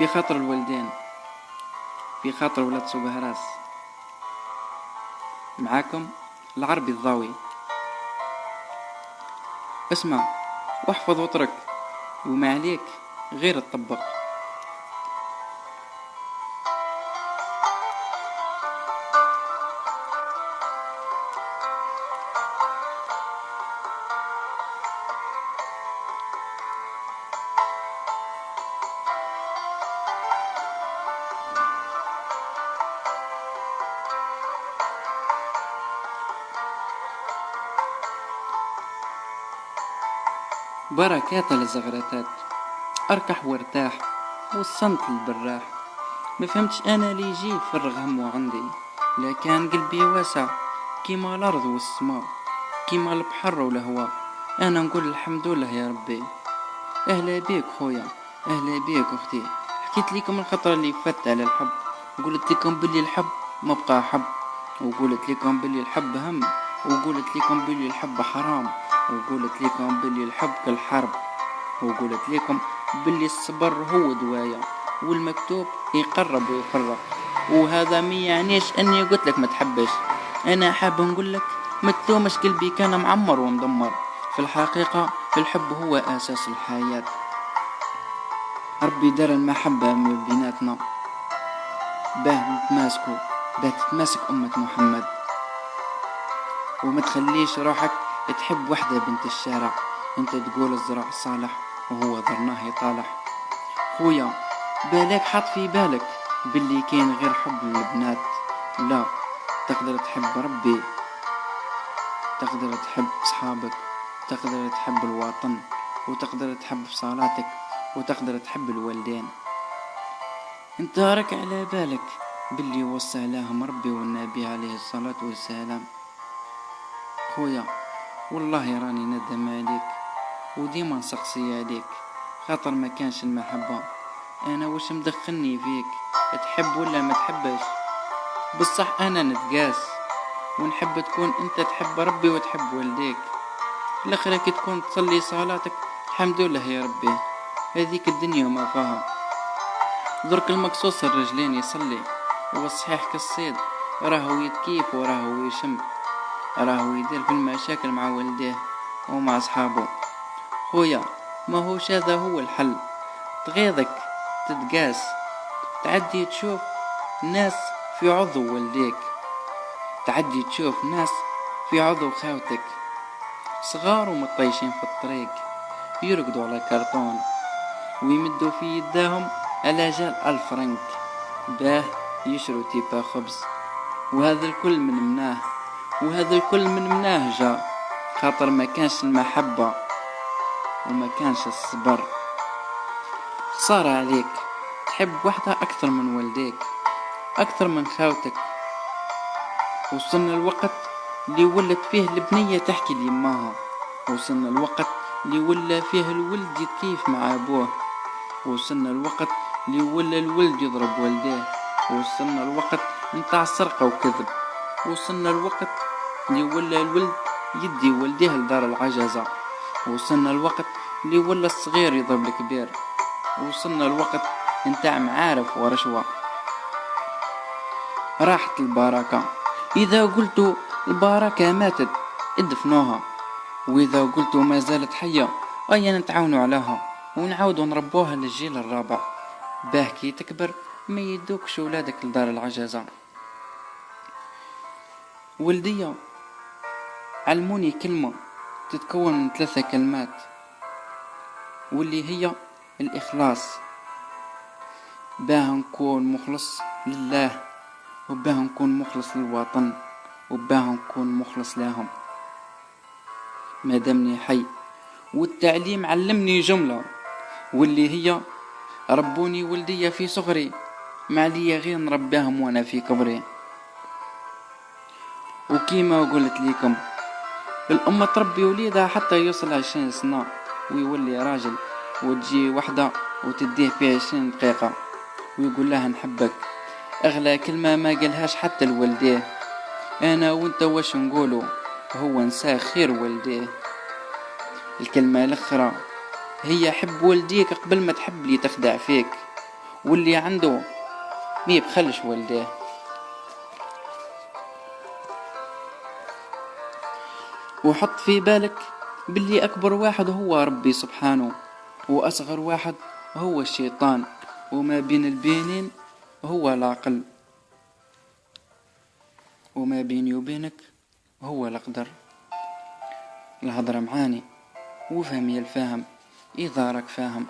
في خاطر الوالدين، في خاطر ولاد سوق هراس. معاكم العربي الضاوي. اسمع واحفظ واترك، وما عليك غير تطبق. بركات الزغرتات، اركح وارتاح والصمت البراح. ما فهمتش انا لي يجي يفرغ همه عندي، لكن قلبي واسع كيما الارض والسماء، كيما البحر والهواء. انا نقول الحمد لله يا ربي. اهلا بيك خويا، اهلا بيك اختي. حكيت لكم الخطرة اللي فات على الحب، قلت لكم باللي الحب ما بقى حب، وقلت لكم باللي الحب هم، وقلت لكم باللي الحب حرام، وقلت لكم باللي الحب كالحرب، وقلت لكم باللي الصبر هو دواية، والمكتوب يقرب ويفرق. وهذا ما يعنيش اني قلت لك ما تحبش، انا حاب نقول لك ما تلومش، قلبي كان معمر ومدمر. في الحقيقة الحب هو اساس الحياة. ربي دار المحبة من بيناتنا، باه تتماسك أمة محمد، وما تخليش روحك تحب وحدة بنت الشارع. انت تقول الزرع صالح وهو ذرناه يطالح. خويا بالك حط في بالك باللي كاين غير حب للبنات؟ لا، تقدر تحب ربي، تقدر تحب صحابك، تقدر تحب الوطن، وتقدر تحب صلاتك، وتقدر تحب الوالدين. انت راك على بالك باللي وصى لهم ربي والنبي عليه الصلاة والسلام؟ خويا والله راني ندم عليك، وديما نسقسي عليك، خاطر ما كانش المحبة. انا وش مدخلني فيك؟ تحب ولا ما تحبش؟ بصح انا نتقاس ونحب تكون انت تحب ربي وتحب والديك. الاخرك تكون تصلي صلاتك الحمد لله يا ربي، هذيك الدنيا ما فاهم. درك المقصوص الرجلين يصلي، والصحيح كالصيد راهو يتكيف وراهو يشم، راهو يدير في المشاكل مع والديه ومع اصحابه. خويا ما هوش هذا هو الحل. تغيظك تتقاس، تعدي تشوف ناس في عضو والديك، تعدي تشوف ناس في عضو خاوتك، صغار ومطيشين في الطريق، يرقدوا على كرتون ويمدوا في يداهم على جال 1000 فرنك باه يشروا تيبا خبز. وهذا الكل من مناه، وهذا الكل من مناه جا خاطر ما كانش المحبة وما كانش الصبر. خسارة عليك تحب وحدة أكثر من والديك، أكثر من خاوتك. وصلنا الوقت اللي ولت فيه البنية تحكي ليماها، وصلنا الوقت اللي ولا فيه الولد يتكيف مع أبوه، وصلنا الوقت اللي ولا الولد يضرب والديه، وصلنا الوقت نتاع سرقة وكذب، وصلنا الوقت اللي ولا الولد يدي والديه لدار العجزة، وصلنا الوقت اللي ولا الصغير يضرب الكبير، وصلنا الوقت نتاع معارف ورشوة. راحت البركة، إذا قلتوا البركة ماتت ادفنوها، وإذا قلتوا ما زالت حية أيا نتعاونوا عليها ونعاودوا نربوها للجيل الرابع، باه كي تكبر ما يدوكش ولادك لدار العجزة. ولدية علموني كلمة تتكون من 3 كلمات، واللي هي الإخلاص. باه نكون مخلص لله، وباه نكون مخلص للوطن، وباه نكون مخلص لهم ما دامني حي. والتعليم علمني جملة، واللي هي ربوني ولدي في صغري، ما عليا غير نربيهم وانا في كبري. وكيما قلت لكم الأم تربي وليدها حتى يوصل 20 سنة ويولي راجل، وتجي وحدة وتديه في 20 دقيقة ويقول لها نحبك، أغلى كلمة ما قالهاش حتى الوالديه. أنا وانت واش نقولوا؟ هو نسى خير والديه. الكلمة الأخرى هي حب والديك قبل ما تحب لي تخدع فيك، واللي عنده مي بخلش والديه. وحط في بالك باللي أكبر واحد هو ربي سبحانه، وأصغر واحد هو الشيطان، وما بين البينين هو العقل، وما بيني وبينك هو القدر. الهضرة معاني وفهم يا الفاهم إذا راك فاهم.